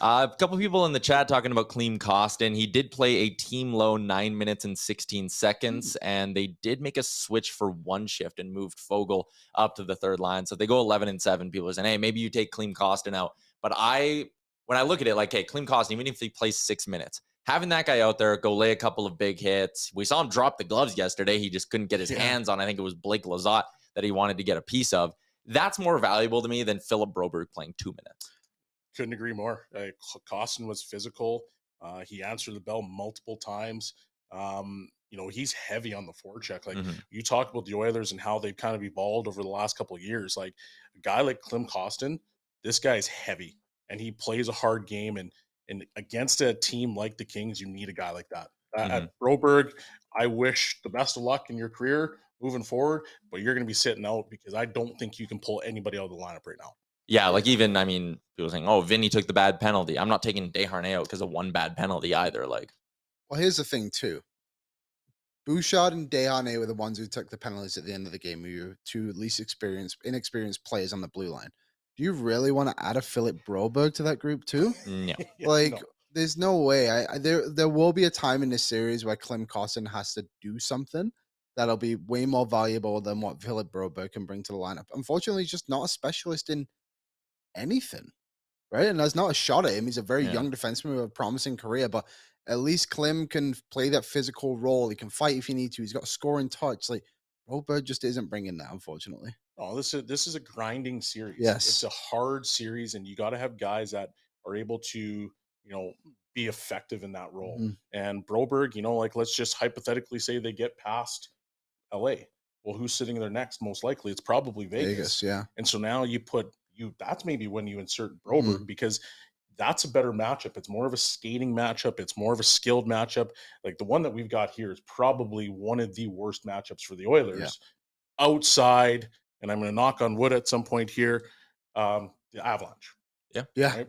A couple people in the chat talking about Klim Kostin. He did play a team low 9 minutes and 16 seconds, and they did make a switch for one shift and moved Fogel up to the third line. So if they go 11-7, people are saying, hey, maybe you take Klim Kostin out. But when I look at it, like, hey, Klim Kostin, even if he plays 6 minutes, having that guy out there go lay a couple of big hits. We saw him drop the gloves yesterday. He just couldn't get his hands on, I think it was Blake Lizotte that he wanted to get a piece of. That's more valuable to me than Philip Broberg playing 2 minutes. Couldn't agree more. Kostin was physical. He answered the bell multiple times. He's heavy on the forecheck. Like you talk about the Oilers and how they've kind of evolved over the last couple of years. Like a guy like Klim Kostin, this guy's heavy and he plays a hard game. And against a team like the Kings, you need a guy like that. At Broberg, I wish the best of luck in your career moving forward, but you're going to be sitting out because I don't think you can pull anybody out of the lineup right now. Yeah, like even, I mean, people saying, oh, Vinny took the bad penalty. I'm not taking Desharnais out because of one bad penalty either. Like, well, here's the thing too. Bouchard and Desharnais were the ones who took the penalties at the end of the game. We were two least inexperienced players on the blue line. Do you really want to add a Philip Broberg to that group too? No. No. There's no way. There will be a time in this series where Klim Kostin has to do something that'll be way more valuable than what Philip Broberg can bring to the lineup. Unfortunately, he's just not a specialist in anything, right? And that's not a shot at him. He's a very young defenseman with a promising career, but at least Klim can play that physical role. He can fight if he needs to. He's got a scoring touch. Like Broberg just isn't bringing that, unfortunately. Oh, this is a grinding series. Yes, it's a hard series, and you got to have guys that are able to be effective in that role. And Broberg, like let's just hypothetically say they get past LA. Well, who's sitting there next? Most likely, it's probably Vegas. Yeah. And so now that's maybe when you insert Broberg because that's a better matchup. It's more of a skating matchup. It's more of a skilled matchup. Like the one that we've got here is probably one of the worst matchups for the Oilers outside. And I'm going to knock on wood at some point here. The Avalanche. Yeah. Right?